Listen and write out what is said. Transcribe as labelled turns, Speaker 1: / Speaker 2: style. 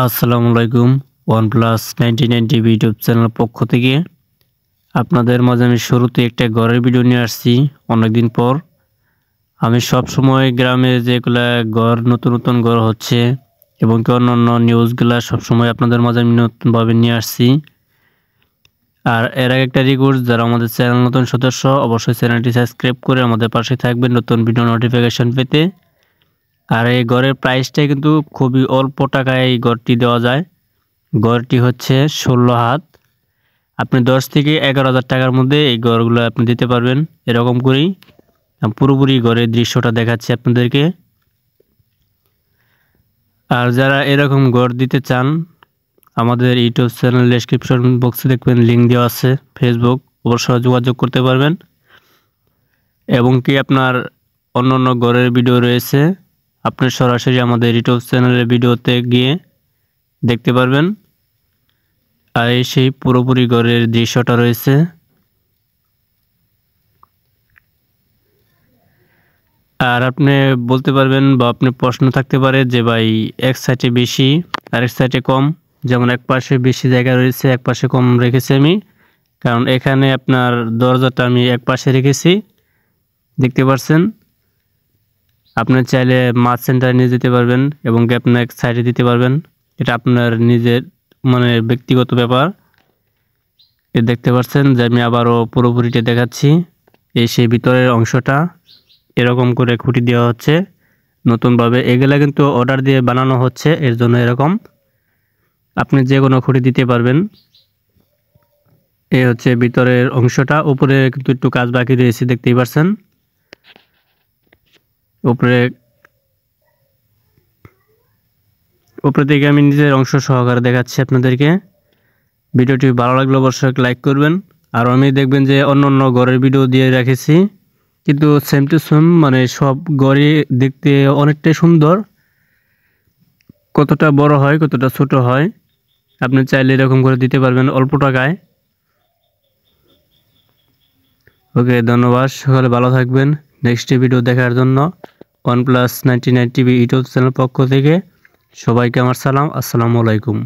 Speaker 1: আসসালামু আলাইকুম। OnePlus 99 TV YouTube channel পক্ষ থেকে আপনাদের মাঝে আমি শুরুতে একটা ঘরের ভিডিও নিয়ে আসছি অনেকদিন পর। আমি সব সময় গ্রামে যেগুলা ঘর নতুন ঘর হচ্ছে এবং কি অন্যান্য নিউজগুলা সবসময় আপনাদের মাঝে আমি নতুনভাবে নিয়ে আসছি। আর এর আগে একটা রিকোয়েস্ট, যারা আমাদের চ্যানেল নতুন সদস্য অবশ্যই চ্যানেলটি সাবস্ক্রাইব করে আমাদের পাশে থাকবেন নতুন ভিডিও নোটিফিকেশন পেতে। আর এই ঘরের প্রাইসটা কিন্তু খুবই অল্প টাকায় এই ঘরটি দেওয়া যায়। ঘরটি হচ্ছে 16 হাত। আপনি 10 থেকে 11,000 টাকার মধ্যে এই ঘরগুলো আপনি দিতে পারবেন। এরকম করেই পুরোপুরি ঘরের দৃশ্যটা দেখাচ্ছি আপনাদেরকে। আর যারা এরকম ঘর দিতে চান, আমাদের ইউটিউব চ্যানেল ডেসক্রিপশন বক্সে দেখবেন লিঙ্ক দেওয়া আছে, ফেসবুক, অবশ্যই যোগাযোগ করতে পারবেন। এবং কি আপনার অন্য ঘরের ভিডিও রয়েছে, আপনি সরাসরি আমাদের ইউটিউব চ্যানেলের ভিডিওতে গিয়ে দেখতে পারবেন। আর এই সেই পুরোপুরি ঘরের দৃশ্যটা রয়েছে। আর আপনি বলতে পারবেন বা আপনি প্রশ্ন থাকতে পারে যে ভাই এক সাইডে বেশি আর এক সাইডে কম, যেমন এক পাশে বেশি জায়গা রয়েছে এক পাশে কম রেখেছি আমি, কারণ এখানে আপনার দরজাটা আমি এক পাশে রেখেছি, দেখতে পাচ্ছেন। আপনি চাইলে মাছ সেন্টারে নিয়ে যেতে পারবেন এবং কি আপনি এক সাইডে দিতে পারবেন, এটা আপনার নিজের ব্যক্তিগত ব্যাপার। দেখতে পাচ্ছেন যে আমি আবারও পুরোপুরিটা দেখাচ্ছি। এই সেই ভিতরের অংশটা এরকম করে খুঁটি দেওয়া হচ্ছে নতুনভাবে। এগুলা কিন্তু অর্ডার দিয়ে বানানো হচ্ছে, এর জন্য এরকম। আপনি যে কোনো খুঁটি দিতে পারবেন। এই হচ্ছে ভিতরের অংশটা। উপরে কিন্তু একটু কাজ বাকি রয়েছে, দেখতেই পাচ্ছেন। উপরে থেকে আমি নিজের অংশ সহকারে দেখাচ্ছি আপনাদেরকে। ভিডিওটি ভালো লাগলে অবশ্যই লাইক করবেন। আর আমি দেখবেন যে অন্য ঘরের ভিডিও দিয়ে রেখেছি, কিন্তু সেম টু সেম, সব ঘরই দেখতে অনেকটাই সুন্দর। কতটা বড় হয় কতটা ছোট হয় আপনি চাইলে এরকম করে দিতে পারবেন অল্প টাকায়। ওকে, ধন্যবাদ। সকলে ভালো থাকবেন। নেক্সট ভিডিও দেখার জন্য OnePlus 99 টিভি ইউটিউব চ্যানেল পক্ষ থেকে সবাইকে আমার সালাম। আসসালামু আলাইকুম।